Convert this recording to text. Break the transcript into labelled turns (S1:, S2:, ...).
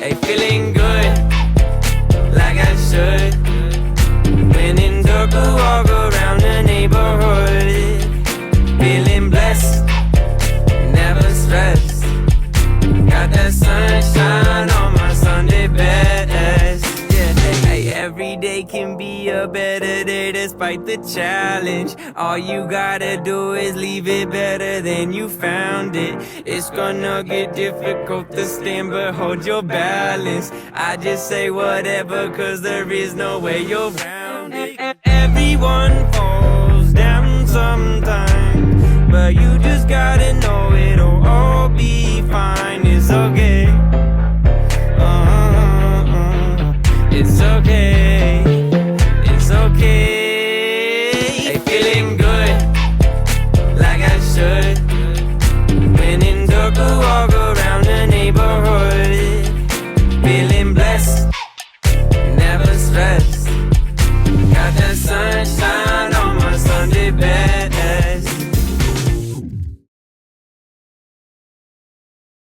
S1: Hey, feeling good, like I should. When in dark, I walk around the neighborhood. Feeling blessed, never stressed. Got that sunshine on my Sunday best. Yeah, hey, every day can be a better day despite the challenge. All you gotta do is leave it better than you found it. It's gonna get difficult to stand, but hold your balance. I just say whatever, cause there is no way you're around it. Everyone falls down sometimes, but you just gotta know it'll all be fine. It's okay. It's okay. It's okay. Hey, feeling good, like I should. When in dark, I walk around the neighborhood. Feeling blessed, never stressed. Got that sunshine on my Sunday best.